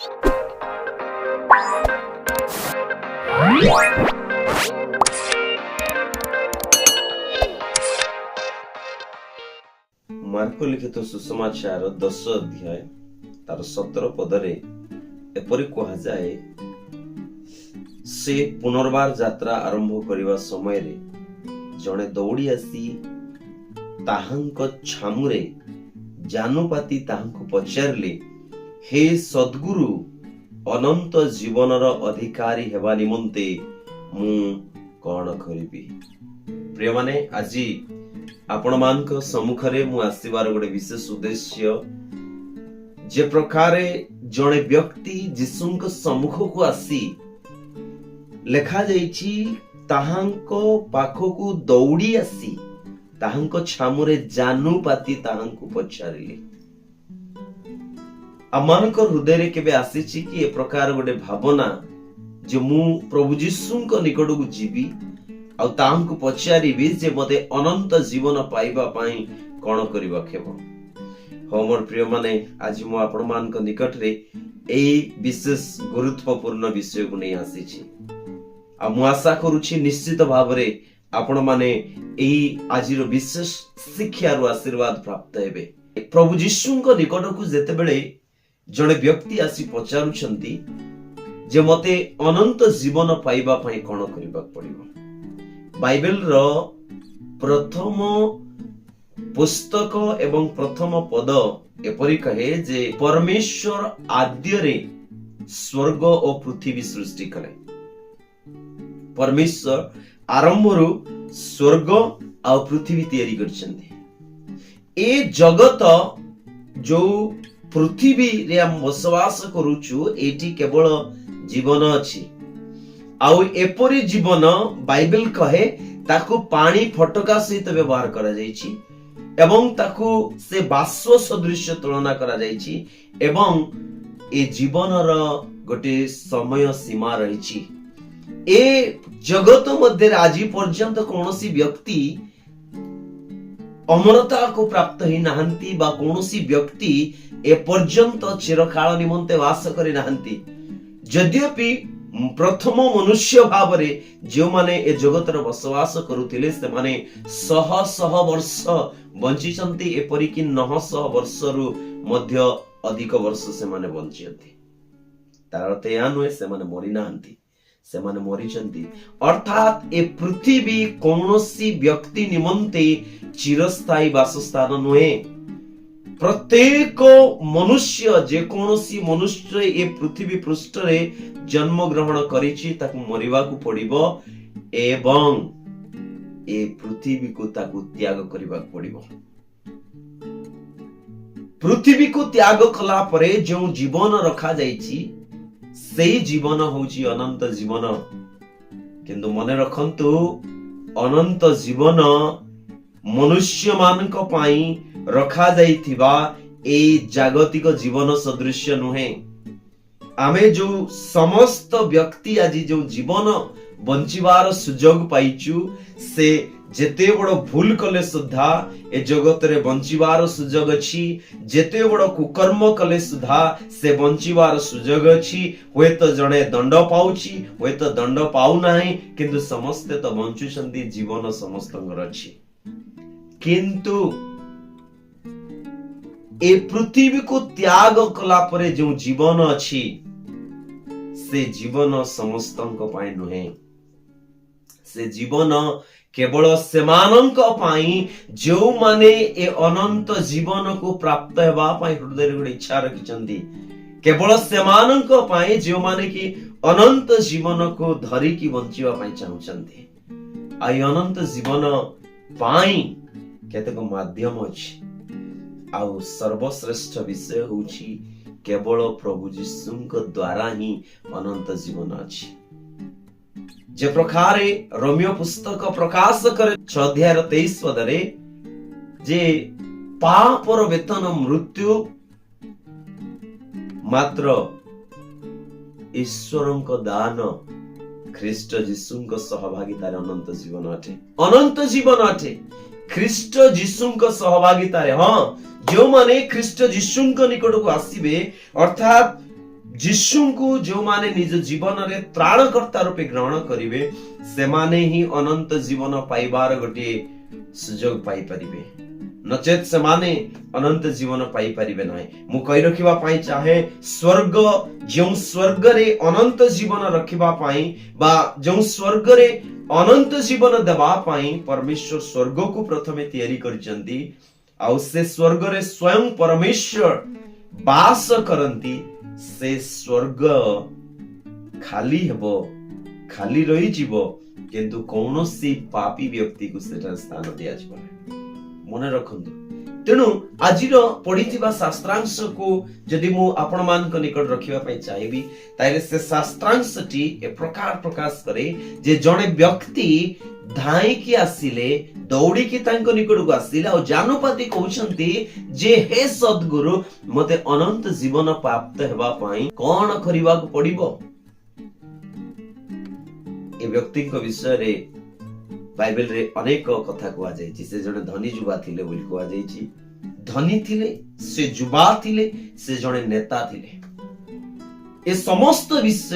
Mark ଲିଖିତ ସୁସମାଚାର 10 ଅଧ୍ୟାୟ ତାର 17 ପଦରେ ଏପରି କୁହାଯାଏ, ସେ ପୁନର୍ବାର ଯାତ୍ରା ଆରମ୍ଭ କରିବା ସମୟରେ ଜଣେ ଦୌଡ଼ି ଆସି ତାହାଙ୍କ ଛାମୁରେ ଜାନୁପାତି ତାହାଙ୍କୁ ପଚାରିଲେ, ହେ ସଦ୍ଗୁରୁ, ଅନନ୍ତ ଜୀବନର ଅଧିକାରୀ ହେବା ନିମନ୍ତେ ମୁଁ କଣ କରିବି? ପ୍ରିୟମାନେ, ଆଜି ଆପଣମାନଙ୍କ ସମ୍ମୁଖରେ ମୁଁ ଆସିବାର ଗୋଟେ ବିଶେଷ ଉଦ୍ଦେଶ୍ୟ, ଯେ ପ୍ରକାରେ ଜଣେ ବ୍ୟକ୍ତି ଯୀଶୁଙ୍କ ସମ୍ମୁଖକୁ ଆସି ଲେଖାଯାଇଛି ତାହାଙ୍କ ପାଖକୁ ଦୌଡ଼ି ଆସି ତାହାଙ୍କ ଛାମୁରେ ଜାନୁପାତି ତାହାଙ୍କୁ ପଚାରିଲେ। ଆମମାନଙ୍କ ହୃଦୟରେ କେବେ ଆସିଛି କି ଏ ପ୍ରକାର ଗୋଟେ ଭାବନା ଯେ ମୁଁ ପ୍ରଭୁ ଯୀଶୁଙ୍କ ନିକଟକୁ ଯିବି ଆଉ ତାହାଙ୍କୁ ପଚାରିବି ଯେ ମତେ ଅନନ୍ତ ଜୀବନ ପାଇବା ପାଇଁ କଣ କରିବାକୁ ହେବ? ହଁ ମୋର ପ୍ରିୟ ମାନେ, ଆଜି ମୁଁ ଆପଣମାନଙ୍କ ନିକଟରେ ଏଇ ବିଶେଷ ଗୁରୁତ୍ୱପୂର୍ଣ୍ଣ ବିଷୟକୁ ନେଇ ଆସିଛି। ଆଉ ମୁଁ ଆଶା କରୁଛି ନିଶ୍ଚିତ ଭାବରେ ଆପଣମାନେ ଏଇ ଆଜିର ବିଶେଷ ଶିକ୍ଷାରୁ ଆଶୀର୍ବାଦ ପ୍ରାପ୍ତ ହେବେ। ପ୍ରଭୁ ଯୀଶୁଙ୍କ ନିକଟକୁ ଯେତେବେଳେ ଜଣେ ବ୍ୟକ୍ତି ଆସି ପଚାରୁଛନ୍ତି ଯେ ମତେ ଅନନ୍ତ ଜୀବନ ପାଇବା ପାଇଁ କଣ କରିବାକୁ ପଡିବ, ବାଇବେଲର ପ୍ରଥମ ପୁସ୍ତକ ଏବଂ ପ୍ରଥମ ପଦ ଏପରି କହେ ଯେ ପରମେଶ୍ୱର ଆଦ୍ୟରେ ସ୍ୱର୍ଗ ଓ ପୃଥିବୀ ସୃଷ୍ଟି କଲେ। ପରମେଶ୍ୱର ଆରମ୍ଭରୁ ସ୍ୱର୍ଗ ଆଉ ପୃଥିବୀ ତିଆରି କରିଛନ୍ତି। ଏ ଜଗତ ଯୋଉ ପୃଥିବୀରେ ଆମେ ବସବାସ କରୁଛୁ, ଏଇଠି କେବଳ ଜୀବନ ଅଛି। ଆଉ ଏପରି ଜୀବନ ବାଇବେଲ କହେ ତାକୁ ପାଣି ଫଟକା ସହିତ ବ୍ୟବହାର କରାଯାଇଛି ଏବଂ ତାକୁ ସେ ବାଷ୍ପ ସଦୃଶ ତୁଳନା କରାଯାଇଛି ଏବଂ ଏ ଜୀବନର ଗୋଟେ ସମୟ ସୀମା ରହିଛି। ଏ ଜଗତ ମଧ୍ୟରେ ଆଜି ପର୍ଯ୍ୟନ୍ତ କୌଣସି ବ୍ୟକ୍ତି ଅମରତାକୁ ପ୍ରାପ୍ତ ହେଇନାହାନ୍ତି ବା କୌଣସି ବ୍ୟକ୍ତି ଏପର୍ଯ୍ୟନ୍ତ ଚିରକାଳ ନିମନ୍ତେ ବାସ କରିନାହାନ୍ତି। ଯଦ୍ୟପି ପ୍ରଥମ ମନୁଷ୍ୟ ଭାବରେ ଯେଉଁମାନେ ଏ ଜଗତରେ ବସବାସ କରୁଥିଲେ ସେମାନେ ଶହ ଶହ ବର୍ଷ ବଞ୍ଚିଛନ୍ତି, ଏପରିକି 900 ବର୍ଷରୁ ମଧ୍ୟ ଅଧିକ ବର୍ଷ ସେମାନେ ବଞ୍ଚିଛନ୍ତି। ତାର ଅର୍ଥ ଏହା ନୁହେଁ ସେମାନେ ମରିନାହାନ୍ତି, ସେମାନେ ମରିଛନ୍ତି। ଅର୍ଥାତ୍ ଏ ପୃଥିବୀ କୌଣସି ବ୍ୟକ୍ତି ନିମନ୍ତେ ଚିରସ୍ଥାୟୀ ବାସସ୍ଥାନ ନୁହେଁ। ପ୍ରତ୍ୟେକ ମନୁଷ୍ୟ, ଯେକୌଣସି ମନୁଷ୍ୟ ଏ ପୃଥିବୀ ପୃଷ୍ଠରେ ଜନ୍ମ ଗ୍ରହଣ କରିଛି ତାକୁ ମରିବାକୁ ପଡିବ ଏବଂ ଏ ପୃଥିବୀକୁ ତାକୁ ତ୍ୟାଗ କରିବାକୁ ପଡିବ। ପୃଥିବୀକୁ ତ୍ୟାଗ କଲା ପରେ ଯେଉଁ ଜୀବନ ରଖାଯାଇଛି ସେଇ ଜୀବନ ହଉଛି ଅନନ୍ତ ଜୀବନ। କିନ୍ତୁ ମନେ ରଖନ୍ତୁ, ଅନନ୍ତ ଜୀବନ ମନୁଷ୍ୟ ମାନଙ୍କ ପାଇଁ ରଖାଯାଇଥିବା ଏଇ ଜାଗତିକ ଜୀବନ ସଦୃଶ୍ୟ ନୁହେଁ। ଆମେ ଯୋଉ ସମସ୍ତ ବ୍ୟକ୍ତି ଆଜି ଯୋଉ ଜୀବନ ବଞ୍ଚିବାର ସୁଯୋଗ ପାଇଛୁ, ସେ ଯେତେ ବଡ଼ ଭୁଲ କଲେ ସୁଦ୍ଧା ଏ ଜଗତରେ ବଞ୍ଚିବାର ସୁଯୋଗ ଅଛି। ଯେତେ ବଡ଼ କୁକର୍ମ କଲେ ସୁଦ୍ଧା ସେ ବଞ୍ଚିବାର ସୁଯୋଗ ଅଛି। ହୁଏତ ଜଣେ ଦଣ୍ଡ ପାଉଛି, ହୁଏତ ଦଣ୍ଡ ପାଉନାହିଁ, କିନ୍ତୁ ସମସ୍ତେ ତ ବଞ୍ଚୁଛନ୍ତି, ଜୀବନ ସମସ୍ତଙ୍କର ଅଛି। କିନ୍ତୁ ଏ ପୃଥିବୀକୁ ତ୍ୟାଗ କଲା ପରେ ଯେଉଁ ଜୀବନ ଅଛି ସେ ଜୀବନ ସମସ୍ତଙ୍କ ପାଇଁ ନୁହେଁ। ସେ ଜୀବନ କେବଳ ସେମାନଙ୍କ ପାଇଁ ଯେଉଁମାନେ ଏ ଅନନ୍ତ ଜୀବନକୁ ପ୍ରାପ୍ତ ହେବା ପାଇଁ ହୃଦୟରେ ଗୋଟେ ଇଚ୍ଛା ରଖିଛନ୍ତି। କେବଳ ସେମାନଙ୍କ ପାଇଁ ଯେଉଁମାନେ କି ଅନନ୍ତ ଜୀବନକୁ ଧରିକି ବଞ୍ଚିବା ପାଇଁ ଚାହୁଁଛନ୍ତି। ଆଉ ଏ ଅନନ୍ତ ଜୀବନ ପାଇଁ କେତେକ ମାଧ୍ୟମ ଅଛି, ଆଉ ସର୍ବଶ୍ରେଷ୍ଠ ବିଷୟ ହେଉଛି କେବଳ ପ୍ରଭୁ ଯୀଶୁଙ୍କ ଦ୍ୱାରା ହିଁ ଅନନ୍ତ ଜୀବନ ଅଛି। ଯେ ପ୍ରକାରେ ରୋମିଓ ପୁସ୍ତକ ପ୍ରକାଶ କରେ 6 ଅଧ୍ୟାୟର 23 ପଦରେ ଯେ ପାପର ବେତନ ମୃତ୍ୟୁ, ମାତ୍ର ଈଶ୍ୱରଙ୍କ ଦାନ ଖ୍ରୀଷ୍ଟ ଯୀଶୁଙ୍କ ସହଭାଗିତାରେ ଅନନ୍ତ ଜୀବନ ଅଟେ। ଅନନ୍ତ ଜୀବନ ଅଟେ ଖ୍ରୀଷ୍ଟ ଯୀଶୁଙ୍କ ସହଭାଗିତାରେ। ହଁ, ଯେଉଁମାନେ ଖ୍ରୀଷ୍ଟ ଯୀଶୁଙ୍କ ନିକଟକୁ ଆସିବେ, ଅର୍ଥାତ୍ ଯୀଶୁଙ୍କୁ ଯୋଉମାନେ ନିଜ ଜୀବନରେ ତ୍ରାଣକର୍ତ୍ତା ରୂପେ ଗ୍ରହଣ କରିବେ ସେମାନେ ହିଁ ଅନନ୍ତ ଜୀବନ ପାଇବାର ଗୋଟିଏ ସୁଯୋଗ ପାଇପାରିବେ, ନଚେତ ସେମାନେ ଅନନ୍ତ ଜୀବନ ପାଇପାରିବେ ନାହିଁ। ମୁଁ କହି ରଖିବା ପାଇଁ ଚାହେଁ, ସ୍ୱର୍ଗ, ଯେଉଁ ସ୍ୱର୍ଗରେ ଅନନ୍ତ ଜୀବନ ରଖିବା ପାଇଁ ବା ଯେଉଁ ସ୍ୱର୍ଗରେ ଅନନ୍ତ ଜୀବନ ଦେବା ପାଇଁ ପରମେଶ୍ୱର ସ୍ୱର୍ଗକୁ ପ୍ରଥମେ ତିଆରି କରିଛନ୍ତି, ଆଉ ସେ ସ୍ୱର୍ଗରେ ସ୍ୱୟଂ ପରମେଶ୍ୱର ବାସ କରନ୍ତି, ସେ ସ୍ୱର୍ଗ ଖାଲି ହେବ, ଖାଲି ରହିଯିବ, କିନ୍ତୁ କୌଣସି ପାପୀ ବ୍ୟକ୍ତିକୁ ସେଠାରେ ସ୍ଥାନ ଦିଆଯିବ ନାହିଁ। ମନେ ରଖନ୍ତୁ। ତେଣୁ ଆଜିର ପଢିଥିବା ଶାସ୍ତ୍ରାଂଶକୁ ଯଦି ମୁଁ ଆପଣମାନଙ୍କ ନିକଟ ରଖିବା ପାଇଁ ଚାହିଁବି, ତାହେଲେ ସେ ଶାସ୍ତ୍ରାଂଶଟି ଏ ପ୍ରକାର ପ୍ରକାଶ କରେ ଯେ ଜଣେ ବ୍ୟକ୍ତି ଧାଇଁକି ଆସିଲେ, ଦୌଡ଼ିକି ତାଙ୍କ ନିକଟକୁ ଆସିଲେ, ଆଉ ଜାନୁପାତି କହୁଛନ୍ତି ଯେ ହେ ସଦ୍ଗୁରୁ, ମତେ ଅନନ୍ତ ଜୀବନ ପ୍ରାପ୍ତ ହେବା ପାଇଁ କଣ କରିବାକୁ ପଡିବ? ଏ ବ୍ୟକ୍ତିଙ୍କ ବିଷୟରେ ବାଇବେଲରେ ଅନେକ କଥା କୁହାଯାଇଛି। ସେ ଜଣେ ଧନୀ ଯୁବା ଥିଲେ ବୋଲି କୁହାଯାଇଛି। ଧନୀ ଥିଲେ, ସେ ଯୁବା ଥିଲେ, ସେ ଜଣେ ନେତା ଥିଲେ। ଏ ସମସ୍ତ ବିଷୟ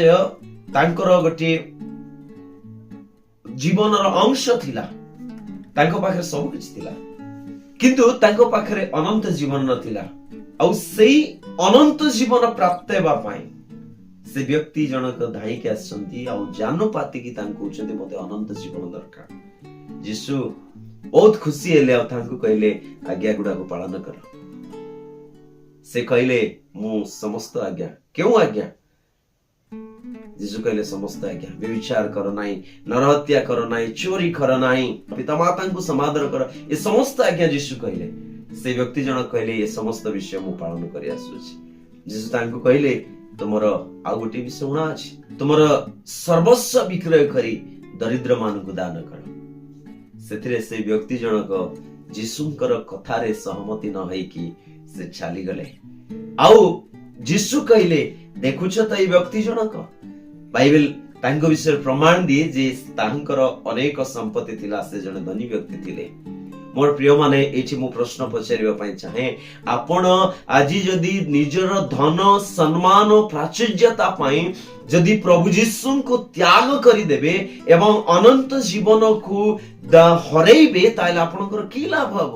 ତାଙ୍କର ଗୋଟିଏ ଜୀବନର ଅଂଶ ଥିଲା। ତାଙ୍କ ପାଖରେ ସବୁ କିଛି ଥିଲା, କିନ୍ତୁ ତାଙ୍କ ପାଖରେ ଅନନ୍ତ ଜୀବନ ନଥିଲା। ଆଉ ସେଇ ଅନନ୍ତ ଜୀବନ ପ୍ରାପ୍ତ ହେବା ପାଇଁ ସେ ବ୍ୟକ୍ତି ଜଣକ ଧାଇଁକି ଆସିଛନ୍ତି, ଆଉ ଜାନୁପାତିକି ତାଙ୍କୁ କହୁଛନ୍ତି ମତେ ଅନନ୍ତ ଜୀବନ ଦରକାର। ଯୀଶୁ ବହୁତ ଖୁସି ହେଲେ, ଆଉ ତାଙ୍କୁ କହିଲେ ଆଜ୍ଞା ଗୁଡାକୁ ପାଳନ କର। ସେ କହିଲେ ମୁଁ ସମସ୍ତ ଆଜ୍ଞା। କେଉଁ ଆଜ୍ଞା? ଯୀଶୁ କହିଲେ ସମସ୍ତ ଆଜ୍ଞା। ବ୍ୟଭିଚାର କର ନାହିଁ, ନରହତ୍ୟା କର ନାହିଁ, ଚୋରି କର ନାହିଁ, ପିତାମାତାଙ୍କୁ ସମାଦର କର, ଏ ସମସ୍ତ ଆଜ୍ଞା ଯୀଶୁ କହିଲେ। ସେ ବ୍ୟକ୍ତି ଜଣକ କହିଲେ ଏ ସମସ୍ତ ବିଷୟ ମୁଁ ପାଳନ କରି ଆସୁଛି। ଯୀଶୁ ତାଙ୍କୁ କହିଲେ ତୁମର ଆଉ ଗୋଟିଏ ବିଷୟ ଉଣା ଅଛି, ତୁମର ସର୍ବସ୍ୱ ବିକ୍ରୟ କରି ଦରିଦ୍ର ମାନଙ୍କୁ ଦାନ କର। ସେଥିରେ ସେ ବ୍ୟକ୍ତି ଜଣକ ଯୀଶୁଙ୍କର କଥାରେ ସହମତି ନ ହେଇକି ସେ ଚାଲିଗଲେ। ଆଉ ଯୀଶୁ କହିଲେ ଦେଖୁଛ ତ ଏଇ ବ୍ୟକ୍ତି ଜଣକ, ବାଇବେଲ ତାଙ୍କ ବିଷୟରେ ପ୍ରମାଣ ଦିଏ ଯେ ତାଙ୍କର ଅନେକ ସମ୍ପତ୍ତି ଥିଲା, ସେ ଜଣେ ଧନୀ ବ୍ୟକ୍ତି ଥିଲେ। ମୋର ପ୍ରିୟ ମାନେ, ଏଇଠି ମୁଁ ପ୍ରଶ୍ନ ପଚାରିବା ପାଇଁ ଚାହେଁ, ଆପଣ ଆଜି ଯଦି ନିଜର ଧନ, ସମ୍ମାନ, ପ୍ରାଚୁର୍ଯ୍ୟତା ପାଇଁ ଯଦି ପ୍ରଭୁ ଯୀଶୁଙ୍କୁ ତ୍ୟାଗ କରିଦେବେ ଏବଂ ଅନନ୍ତ ଜୀବନକୁ ହରେଇବେ, ତାହେଲେ ଆପଣଙ୍କର କି ଲାଭ ହବ?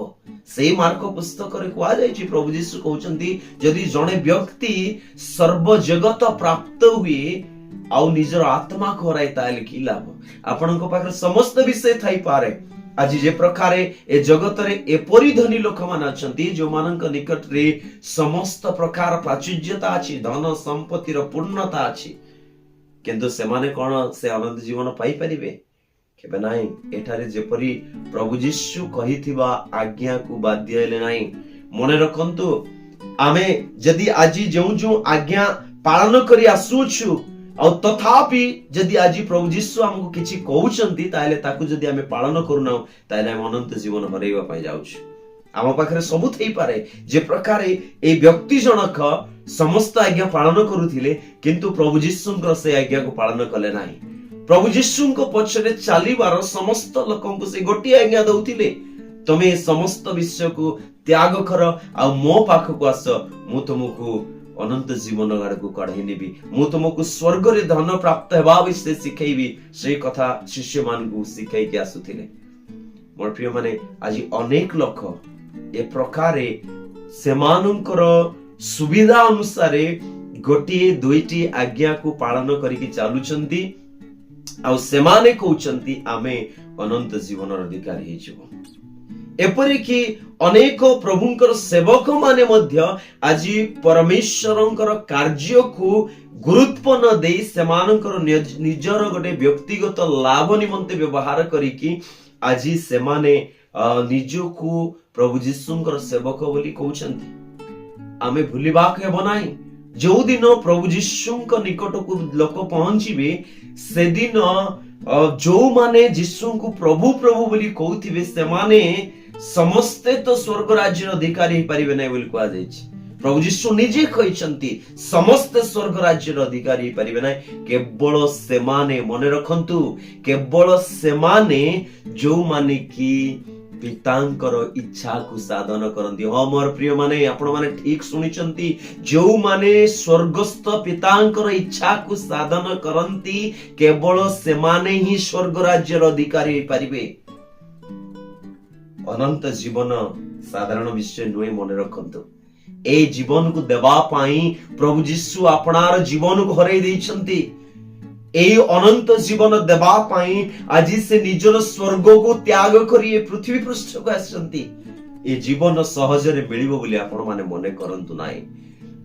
ସେଇ ମାର୍କ ପୁସ୍ତକରେ କୁହାଯାଇଛି, ପ୍ରଭୁ ଯୀଶୁ କହୁଛନ୍ତି ଯଦି ଜଣେ ବ୍ୟକ୍ତି ସର୍ବ ଜଗତ ପ୍ରାପ୍ତ ହୁଏ ଆଉ ନିଜର ଆତ୍ମାକୁ ହରାଏ, ତାହେଲେ କି ଲାଭ? ଆପଣଙ୍କ ପାଖରେ ସମସ୍ତ ବିଷୟ ଥାଇପାରେ। ଆଜି ଯେ ପ୍ରକାରେ ଏ ଜଗତରେ ଏପରି ଧନୀ ଲୋକମାନେ ଅଛନ୍ତି ଯୋଉମାନଙ୍କ ନିକଟରେ ସମସ୍ତ ପ୍ରକାର ପ୍ରାଚୁର୍ଯ୍ୟତା ଅଛି, ଧନ ସମ୍ପତ୍ତିର ପୂର୍ଣ୍ଣତା ଅଛି, କିନ୍ତୁ ସେମାନେ କଣ ସେ ଅନନ୍ତ ଜୀବନ ପାଇପାରିବେ? କେବେ ନାହିଁ। ଏଠାରେ ଯେପରି ପ୍ରଭୁ ଯୀଶୁ କହିଥିବା ଆଜ୍ଞାକୁ ବାଧ୍ୟ ହେଲେ ନାହିଁ। ମନେ ରଖନ୍ତୁ, ଆମେ ଯଦି ଆଜି ଯେଉଁ ଯେଉଁ ଆଜ୍ଞା ପାଳନ କରି ଆସୁଛୁ, ଆଉ ତଥାପି ଯଦି ଆଜି ପ୍ରଭୁ ଯୀଶୁ ଆମକୁ କିଛି କହୁଛନ୍ତି, ତାହେଲେ ତାକୁ ଯଦି ଆମେ ପାଳନ କରୁନାହୁଁ, ତାହେଲେ ଆମେ ଅନନ୍ତ ଜୀବନ ହରେଇବା ପାଇଁ ଯାଉଛୁ। ଆମ ପାଖରେ ସବୁ ଥାଇପାରେ, ଯେ ପ୍ରକାରେ ଏଇ ବ୍ୟକ୍ତି ଜଣକ ସମସ୍ତ ଆଜ୍ଞା ପାଳନ କରୁଥିଲେ, କିନ୍ତୁ ପ୍ରଭୁ ଯୀଶୁଙ୍କର ସେ ଆଜ୍ଞାକୁ ପାଳନ କଲେ ନାହିଁ। ପ୍ରଭୁ ଯୀଶୁଙ୍କ ପଛରେ ଚାଲିବାର ସମସ୍ତ ଲୋକଙ୍କୁ ସେ ଗୋଟିଏ ଆଜ୍ଞା ଦଉଥିଲେ, ତମେ ଏ ସମସ୍ତ ବିଷୟକୁ ତ୍ୟାଗ କର, ଆଉ ମୋ ପାଖକୁ ଆସ, ମୁଁ ତୁମକୁ ଅନନ୍ତ ଜୀବନ ଆଡକୁ କଢେଇ ନେବି, ମୁଁ ତୁମକୁ ସ୍ୱର୍ଗରେ ଧନ ପ୍ରାପ୍ତ ହେବା ବିଷୟ ଶିଖେଇବି। ସେଇ କଥା ଶିଷ୍ୟ ମାନଙ୍କୁ ଶିଖେଇକି ଆସୁଥିଲେ। ମୋର ପ୍ରିୟ ମାନେ, ଆଜି ଅନେକ ଲୋକ ଏ ପ୍ରକାରେ ସେମାନଙ୍କର ସୁବିଧା ଅନୁସାରେ ଗୋଟିଏ ଦୁଇଟି ଆଜ୍ଞାକୁ ପାଳନ କରିକି ଚାଲୁଛନ୍ତି, ଆଉ ସେମାନେ କହୁଛନ୍ତି ଆମେ ଅନନ୍ତ ଜୀବନର ଅଧିକାରୀ ହେଇଯିବ। ଏପରିକି ଅନେକ ପ୍ରଭୁଙ୍କର ସେବକ ମାନେ ମଧ୍ୟ ଆଜି ପରମେଶ୍ୱରଙ୍କର କାର୍ଯ୍ୟକୁ ଗୁରୁତ୍ୱ ନ ଦେଇ ସେମାନଙ୍କର ନିଜର ଗୋଟେ ବ୍ୟକ୍ତିଗତ ଲାଭ ନିମନ୍ତେ ବ୍ୟବହାର କରିକି ଆଜି ସେମାନେ ନିଜକୁ ପ୍ରଭୁ ଯୀଶୁଙ୍କର ସେବକ ବୋଲି କହୁଛନ୍ତି। ଆମେ ଭୁଲିବାକୁ ହେବ ନାହିଁ, ଯୋଉଦିନ ପ୍ରଭୁ ଯୀଶୁଙ୍କ ନିକଟକୁ ଲୋକ ପହଞ୍ଚିବେ, ସେଦିନ ଯୋଉମାନେ ଯୀଶୁଙ୍କୁ ପ୍ରଭୁ ପ୍ରଭୁ ବୋଲି କହୁଥିବେ, ସେମାନେ ସମସ୍ତେ ତ ସ୍ୱର୍ଗ ରାଜ୍ୟର ଅଧିକାରୀ ହେଇପାରିବେ ନାହିଁ ବୋଲି କୁହାଯାଇଛି। ପ୍ରଭୁ ଯୀଶୁ ନିଜେ କହିଛନ୍ତି ସମସ୍ତେ ସ୍ୱର୍ଗ ରାଜ୍ୟର ଅଧିକାରୀ ହେଇପାରିବେ ନାହିଁ, କେବଳ ସେମାନେ, ମନେ ରଖନ୍ତୁ, କେବଳ ସେମାନେ ଯୋଉମାନେ କି ପିତାଙ୍କର ଇଚ୍ଛାକୁ ସାଧନ କରନ୍ତି। ହଁ ମୋର ପ୍ରିୟ ମାନେ, ଆପଣ ମାନେ ଠିକ ଶୁଣିଛନ୍ତି, ଯୋଉମାନେ ସ୍ୱର୍ଗସ୍ଥ ପିତାଙ୍କର ଇଚ୍ଛାକୁ ସାଧନ କରନ୍ତି କେବଳ ସେମାନେ ହିଁ ସ୍ୱର୍ଗ ରାଜ୍ୟର ଅଧିକାରୀ ହେଇପାରିବେ। ଅନନ୍ତ ଜୀବନ ସାଧାରଣ ବିଷୟ ନୁହେଁ, ମନେ ରଖନ୍ତୁ। এই ଜୀବନକୁ ଦେବା ପାଇଁ ପ୍ରଭୁ ଯୀଶୁ ଆପଣାର ଜୀବନକୁ ହରେଇ ଦେଇଛନ୍ତି। এই ଅନନ୍ତ ଜୀବନ ଦେବା ପାଇଁ ଆଜି ସେ ନିଜର ସ୍ୱର୍ଗକୁ ତ୍ୟାଗ କରି ଏ ପୃଥିବୀ ପୃଷ୍ଠକୁ ଆସିଛନ୍ତି। ଏ ଜୀବନ ସହଜରେ ମିଳିବ ବୋଲି ଆପଣ ମାନେ ମନେ କରନ୍ତୁ ନାହିଁ।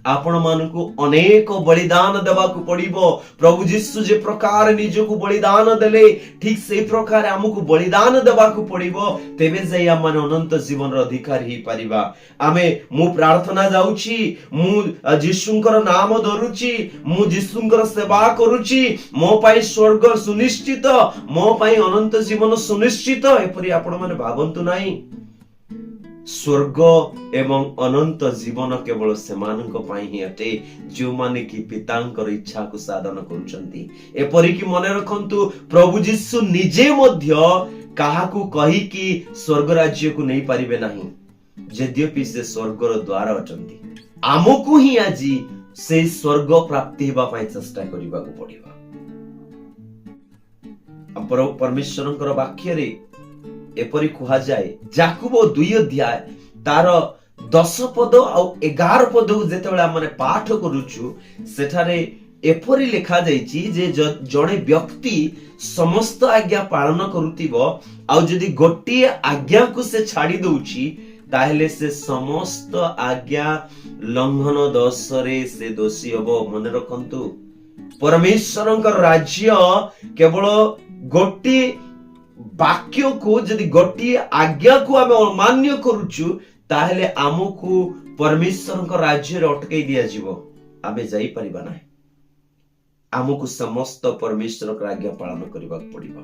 ଆପଣ ମାନଙ୍କୁ ଅନେକ ବଳିଦାନ ଦେବାକୁ ପଡିବ। ପ୍ରଭୁ ଯୀଶୁ ଯେ ପ୍ରକାର ନିଜକୁ ବଳିଦାନ ଦେଲେ, ଠିକ ସେଇ ପ୍ରକାର ଆମକୁ ବଳିଦାନ ଦେବାକୁ ପଡିବ। ତେବେ ଯାଇ ଆମେ ଅନନ୍ତ ଜୀବନର ଅଧିକାରୀ ହେଇପାରିବା। ମୁଁ ପ୍ରାର୍ଥନା ଯାଉଛି, ମୁଁ ଯୀଶୁଙ୍କର ନାମ ଧରୁଛି, ମୁଁ ଯୀଶୁଙ୍କର ସେବା କରୁଛି, ମୋ ପାଇଁ ସ୍ୱର୍ଗ ସୁନିଶ୍ଚିତ, ମୋ ପାଇଁ ଅନନ୍ତ ଜୀବନ ସୁନିଶ୍ଚିତ, ଏପରି ଆପଣ ମାନେ ଭାବନ୍ତୁ ନାହିଁ। ସ୍ୱର୍ଗ ଏବଂ ଅନନ୍ତ ଜୀବନ କେବଳ ସେମାନଙ୍କ ପାଇଁ ହିଁ ଅଟେ ଯେଉଁମାନେ କି ପିତାଙ୍କର ଇଚ୍ଛାକୁ ସାଧନ କରୁଛନ୍ତି। ଏପରିକି ମନେ ରଖନ୍ତୁ, ପ୍ରଭୁ ଯୀଶୁ ନିଜେ ମଧ୍ୟ କାହାକୁ କହିକି ସ୍ୱର୍ଗ ରାଜ୍ୟକୁ ନେଇ ପାରିବେ ନାହିଁ, ଯଦ୍ୟପି ସେ ସ୍ୱର୍ଗର ଦ୍ୱାର ଅଟନ୍ତି। ଆମକୁ ହିଁ ଆଜି ସେଇ ସ୍ୱର୍ଗ ପ୍ରାପ୍ତି ହେବା ପାଇଁ ଚେଷ୍ଟା କରିବାକୁ ପଡିବ। ପରମେଶ୍ୱରଙ୍କର ବାକ୍ୟରେ ଏପରି କୁହାଯାଏ, ଯାକୁବ 2 ଅଧ୍ୟାୟ ତାର 10 ପଦ ଆଉ 11 ପଦକୁ ଯେତେବେଳେ ଆମେ ପାଠ କରୁଛୁ, ସେଠାରେ ଏପରି ଲେଖାଯାଇଛି ଯେ ଜଣେ ବ୍ୟକ୍ତି ସମସ୍ତ ଆଜ୍ଞା ପାଳନ କରୁଥିବ, ଆଉ ଯଦି ଗୋଟିଏ ଆଜ୍ଞାକୁ ସେ ଛାଡି ଦଉଛି, ତାହେଲେ ସେ ସମସ୍ତ ଆଜ୍ଞା ଲଙ୍ଘନ ଦୋଷରେ ସେ ଦୋଷୀ ହବ। ମନେ ରଖନ୍ତୁ, ପରମେଶ୍ୱରଙ୍କ ରାଜ୍ୟ କେବଳ ଗୋଟିଏ ବାକ୍ୟକୁ, ଯଦି ଗୋଟିଏ ଆଜ୍ଞାକୁ ଆମେ ଅମାନ୍ୟ କରୁଛୁ, ତାହେଲେ ଆମକୁ ପରମେଶ୍ୱରଙ୍କ ରାଜ୍ୟରେ ଅଟକେଇ ଦିଆଯିବ, ଆମେ ଯାଇପାରିବା ନାହିଁ। ଆମକୁ ସମସ୍ତ ପରମେଶ୍ୱରଙ୍କ ଆଜ୍ଞା ପାଳନ କରିବାକୁ ପଡିବ।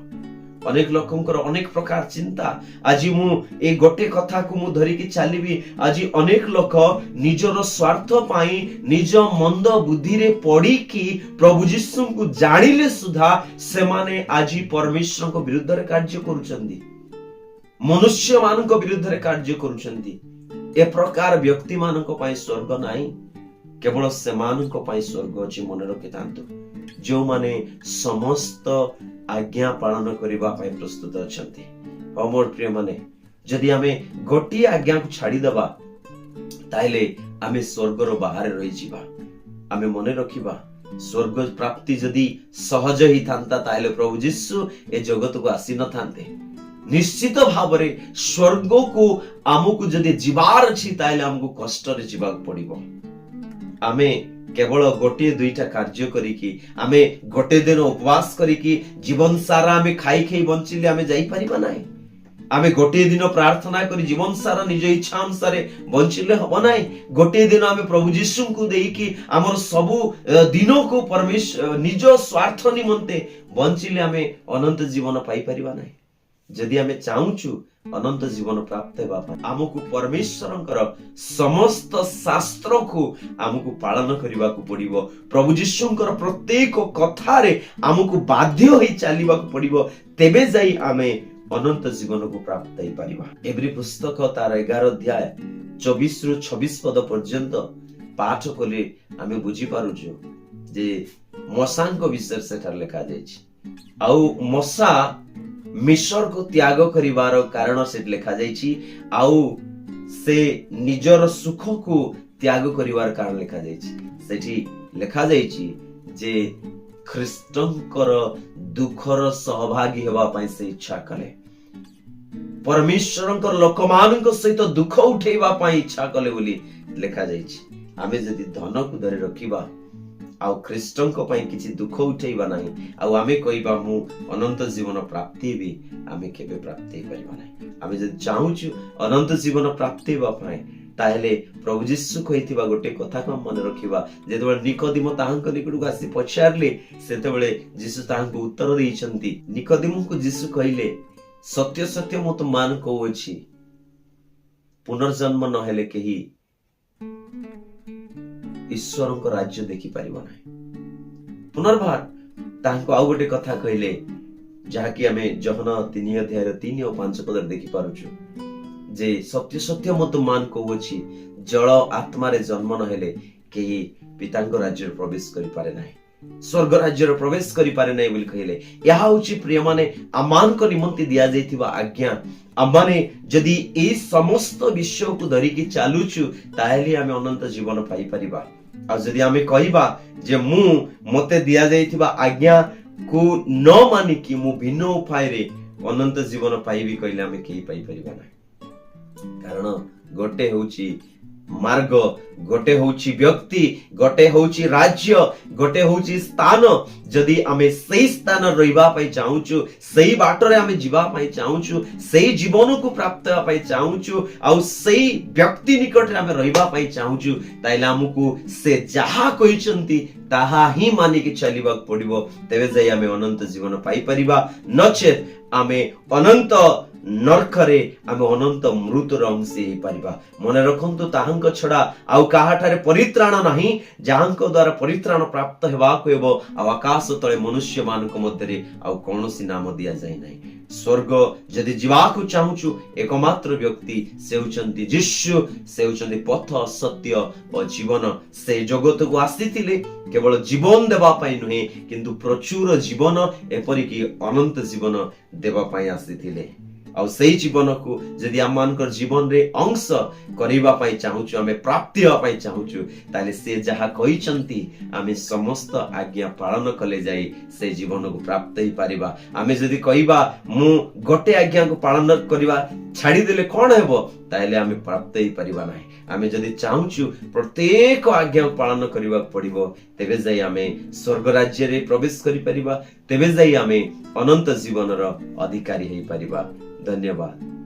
ଅନେକ ଲୋକଙ୍କର ଅନେକ ପ୍ରକାର ଚିନ୍ତା। ଆଜି ମୁଁ এই ଗୋଟେ କଥାକୁ ମୁଁ ଧରିକି ଚାଲିବି। ଆଜି ଅନେକ ଲୋକ ନିଜର ସ୍ୱାର୍ଥ ପାଇଁ ନିଜ ମନ୍ଦ ବୁଦ୍ଧିରେ ପଡିକି ପ୍ରଭୁ ଯୀଶୁଙ୍କୁ ଜାଣିଲେ ସୁଦ୍ଧା ସେମାନେ ଆଜି ପରମେଶ୍ୱରଙ୍କ ବିରୁଦ୍ଧରେ କାର୍ଯ୍ୟ କରୁଛନ୍ତି, ମନୁଷ୍ୟ ମାନଙ୍କ ବିରୁଦ୍ଧରେ କାର୍ଯ୍ୟ କରୁଛନ୍ତି। ଏ ପ୍ରକାର ବ୍ୟକ୍ତି ମାନଙ୍କ ପାଇଁ ସ୍ୱର୍ଗ ନାହିଁ, କେବଳ ସେମାନଙ୍କ ପାଇଁ ସ୍ୱର୍ଗ ଅଛି। ମନେ ରଖିଥାନ୍ତୁ, ଯେଉଁମାନେ ସମସ୍ତ ଆଜ୍ଞା ପାଳନ କରିବା ପାଇଁ ପ୍ରସ୍ତୁତ ଅଛନ୍ତି। ହଁ ମୋର ପ୍ରିୟ ମାନେ, ଯଦି ଆମେ ଗୋଟିଏ ଆଜ୍ଞାକୁ ଛାଡିଦେବା, ତାହେଲେ ଆମେ ସ୍ୱର୍ଗର ବାହାରେ ରହିଯିବା। ଆମେ ମନେ ରଖିବା, ସ୍ୱର୍ଗ ପ୍ରାପ୍ତି ଯଦି ସହଜ ହେଇଥାନ୍ତା, ତାହେଲେ ପ୍ରଭୁ ଯୀଶୁ ଏ ଜଗତକୁ ଆସିନଥାନ୍ତେ। ନିଶ୍ଚିତ ଭାବରେ ସ୍ୱର୍ଗକୁ ଆମକୁ ଯଦି ଯିବାର ଅଛି, ତାହେଲେ ଆମକୁ କଷ୍ଟରେ ଯିବାକୁ ପଡିବ। ଆମେ କେବଳ ଗୋଟିଏ 2ଟା କାର୍ଯ୍ୟ କରିକି, ଆମେ ଗୋଟେ ଦିନ ଉପବାସ କରିକି ଜୀବନ ସାରା ଆମେ ଖାଇ ଖାଇ ବଞ୍ଚିଲେ ଆମେ ଯାଇପାରିବା ନାହିଁ। ଆମେ ଗୋଟିଏ ଦିନ ପ୍ରାର୍ଥନା କରି ଜୀବନ ସାରା ନିଜ ଇଚ୍ଛା ଅନୁସାରେ ବଞ୍ଚିଲେ ହବ ନାହିଁ। ଗୋଟିଏ ଦିନ ଆମେ ପ୍ରଭୁ ଯୀଶୁଙ୍କୁ ଦେଇକି ଆମର ସବୁ ଦିନକୁ ନିଜ ସ୍ୱାର୍ଥ ନିମନ୍ତେ ବଞ୍ଚିଲେ ଆମେ ଅନନ୍ତ ଜୀବନ ପାଇପାରିବା ନାହିଁ। ଯଦି ଆମେ ଚାହୁଁଛୁ ଅନନ୍ତ ଜୀବନ ପ୍ରାପ୍ତ ହେବା ପାଇଁ, ଆମକୁ ପରମେଶ୍ୱରଙ୍କର ସମସ୍ତ ଶାସ୍ତ୍ରକୁ ଆମକୁ ପାଳନ କରିବାକୁ ପଡିବ। ପ୍ରଭୁ ଯୀଶୁଙ୍କର ପ୍ରତ୍ୟେକ କଥାରେ ଆମକୁ ବାଧ୍ୟ ହୋଇ ଚାଲିବାକୁ ପଡିବ, ତେବେ ଯାଇ ଆମେ ଅନନ୍ତ ଜୀବନକୁ ପ୍ରାପ୍ତ ହେଇପାରିବା। ଏବ୍ରୀ ପୁସ୍ତକ ତାର 11 ଅଧ୍ୟାୟ 24ରୁ 26 ପଦ ପର୍ଯ୍ୟନ୍ତ ପାଠ କଲେ ଆମେ ବୁଝିପାରୁଛୁ ଯେ ମଶାଙ୍କ ବିଷୟରେ ସେଠାରେ ଲେଖାଯାଇଛି। ଆଉ ମଶା ମିଶରକୁ ତ୍ୟାଗ କରିବାର କାରଣ ସେଠି ଲେଖାଯାଇଛି, ଆଉ ସେ ନିଜର ସୁଖକୁ ତ୍ୟାଗ କରିବାର କାରଣ ଲେଖାଯାଇଛି। ସେଠି ଲେଖାଯାଇଛି ଯେ ଖ୍ରୀଷ୍ଟଙ୍କର ଦୁଃଖର ସହଭାଗୀ ହେବା ପାଇଁ ସେ ଇଚ୍ଛା କଲେ, ପରମେଶ୍ୱରଙ୍କର ଲୋକମାନଙ୍କ ସହିତ ଦୁଃଖ ଉଠେଇବା ପାଇଁ ଇଚ୍ଛା କଲେ ବୋଲି ଲେଖାଯାଇଛି। ଆମେ ଯଦି ଧନକୁ ଧରି ରଖିବା ଆଉ ଖ୍ରୀଷ୍ଟଙ୍କ ପାଇଁ କିଛି ଦୁଃଖ ଉଠେଇବା ନାହିଁ, ଆଉ ଆମେ କହିବା ମୁଁ ଅନନ୍ତ ଜୀବନ ପ୍ରାପ୍ତି ହେବି, ଆମେ କେବେ ପ୍ରାପ୍ତି ହେଇପାରିବା ନାହିଁ। ଆମେ ଯଦି ଚାହୁଁଛୁ ଅନନ୍ତ ଜୀବନ ପ୍ରାପ୍ତି ହେବା ପାଇଁ, ତାହେଲେ ପ୍ରଭୁ ଯୀଶୁ କହିଥିବା ଗୋଟେ କଥାକୁ ମନେ ରଖିବା। ଯେତେବେଳେ ନିକୋଦିମ ତାହାଙ୍କ ନିକଟକୁ ଆସି ପଚାରିଲେ, ସେତେବେଳେ ଯୀଶୁ ତାହାଙ୍କୁ ଉତ୍ତର ଦେଇଛନ୍ତି। ନିକୋଦିମଙ୍କୁ ଯୀଶୁ କହିଲେ, ସତ୍ୟ ସତ୍ୟ ମୁଁ ତୁମମାନଙ୍କୁ କହୁଅଛି, ପୁନର୍ଜନ୍ମ ନହେଲେ କେହି ଈଶ୍ୱରଙ୍କ ରାଜ୍ୟ ଦେଖିପାରିବ ନାହିଁ। ପୁନର୍ବାର ତାଙ୍କୁ ଆଉ ଗୋଟେ କଥା କହିଲେ, ଯାହାକି ଆମେ ଯୋହନ 3 ଅଧ୍ୟାୟର 3 ଓ 5 ପଦରେ ଦେଖି ପାରୁଛୁ ଯେ ସତ୍ୟ ସତ୍ୟ ମୁଁ ତୁମମାନ କହୁଅଛି ଜଳ ଆତ୍ମାରେ ଜନ୍ମ ନ ହେଲେ କେହି ପିତାଙ୍କ ରାଜ୍ୟରେ ପ୍ରବେଶ କରିପାରେ ନାହିଁ, ସ୍ୱର୍ଗ ରାଜ୍ୟରେ ପ୍ରବେଶ କରିପାରେ ନାହିଁ ବୋଲି କହିଲେ। ଏହା ହଉଛି ପ୍ରିୟମାନେ ଆମମାନଙ୍କ ନିମନ୍ତେ ଦିଆଯାଇଥିବା ଆଜ୍ଞା। ଆମମାନେ ଯଦି ଏଇ ସମସ୍ତ ବିଷୟକୁ ଧରିକି ଚାଲୁଛୁ ତାହେଲେ ଆମେ ଅନନ୍ତ ଜୀବନ ପାଇପାରିବା। ଆଉ ଯଦି ଆମେ କହିବା ଯେ ମତେ ଦିଆଯାଇଥିବା ଆଜ୍ଞା କୁ ନ ମାନିକି ମୁଁ ଭିନ୍ନ ଉପାୟରେ ଅନନ୍ତ ଜୀବନ ପାଇବି କହିଲେ ଆମେ କେହି ପାଇପାରିବା ନାହିଁ। କାରଣ ଗୋଟେ ହଉଛି ମାର୍ଗ, ଗୋଟେ ହଉଛି ବ୍ୟକ୍ତି, ଗୋଟେ ହଉଛି ରାଜ୍ୟ, ଗୋଟେ ହଉଛି ସ୍ଥାନ। ଯଦି ଆମେ ସେଇ ସ୍ଥାନ ରହିବା ପାଇଁ ଚାହୁଁଛୁ, ସେଇ ବାଟରେ ଆମେ ଯିବା ପାଇଁ ଚାହୁଁଛୁ, ସେଇ ଜୀବନକୁ ପ୍ରାପ୍ତ ହେବା ପାଇଁ ଚାହୁଁଛୁ, ଆଉ ସେଇ ବ୍ୟକ୍ତି ନିକଟରେ ଆମେ ରହିବା ପାଇଁ ଚାହୁଁଛୁ, ତାହେଲେ ଆମକୁ ସେ ଯାହା କହିଛନ୍ତି ତାହା ହିଁ ମାନିକି ଚାଲିବାକୁ ପଡିବ। ତେବେ ଯାଇ ଆମେ ଅନନ୍ତ ଜୀବନ ପାଇପାରିବା। ନଚେତ୍ ଆମେ ଅନନ୍ତ ନରକରେ ଆମେ ଅନନ୍ତ ମୃତ୍ୟୁର ଅଂଶୀ ହେଇପାରିବା। ମନେ ରଖନ୍ତୁ, ତାହାଙ୍କ ଛଡା ଆଉ କାହାଠାରେ ପରିତ୍ରାଣ ନାହିଁ, ଯାହାଙ୍କ ଦ୍ୱାରା ପରିତ୍ରାଣ ପ୍ରାପ୍ତ ହେବାକୁ ହେବ। ଆଉ ଆକାଶ ତଳେ ମନୁଷ୍ୟ ମାନଙ୍କ ମଧ୍ୟରେ ଆଉ କୌଣସି ନାମ ଦିଆଯାଇ ନାହିଁ। ସ୍ୱର୍ଗ ଯଦି ଯିବାକୁ ଚାହୁଁଛୁ, ଏକମାତ୍ର ବ୍ୟକ୍ତି ସେ ହେଉଛନ୍ତି ଯୀଶୁ, ସେ ହେଉଛନ୍ତି ପଥ, ସତ୍ୟ ଓ ଜୀବନ। ସେ ଜଗତକୁ ଆସିଥିଲେ କେବଳ ଜୀବନ ଦେବା ପାଇଁ ନୁହେଁ, କିନ୍ତୁ ପ୍ରଚୁର ଜୀବନ ଏପରିକି ଅନନ୍ତ ଜୀବନ ଦେବା ପାଇଁ ଆସିଥିଲେ। ଆଉ ସେଇ ଜୀବନକୁ ଯଦି ଆମମାନଙ୍କର ଜୀବନରେ ଅଂଶ କରିବା ପାଇଁ ଚାହୁଁଛୁ, ଆମେ ପ୍ରାପ୍ତି ହେବା ପାଇଁ ଚାହୁଁଛୁ, ତାହେଲେ ସେ ଯାହା କହିଛନ୍ତି ଆମେ ସମସ୍ତ ଆଜ୍ଞା ପାଳନ କଲେ ଯାଇ ସେ ଜୀବନକୁ ପ୍ରାପ୍ତ ହେଇପାରିବା। ଆମେ ଯଦି କହିବା ମୁଁ ଗୋଟେ ଆଜ୍ଞାକୁ ପାଳନ କରିବା ଛାଡିଦେଲେ କଣ ହେବ, ତାହେଲେ ଆମେ ପ୍ରାପ୍ତ ହେଇପାରିବା ନାହିଁ। ଆମେ ଯଦି ଚାହୁଁଛୁ ପ୍ରତ୍ୟେକ ଆଜ୍ଞାକୁ ପାଳନ କରିବାକୁ ପଡିବ, ତେବେ ଯାଇ ଆମେ ସ୍ୱର୍ଗ ରାଜ୍ୟରେ ପ୍ରବେଶ କରିପାରିବା, ତେବେ ଯାଇ ଆମେ ଅନନ୍ତ ଜୀବନର ଅଧିକାରୀ ହେଇପାରିବା। ଧନ୍ୟବାଦ।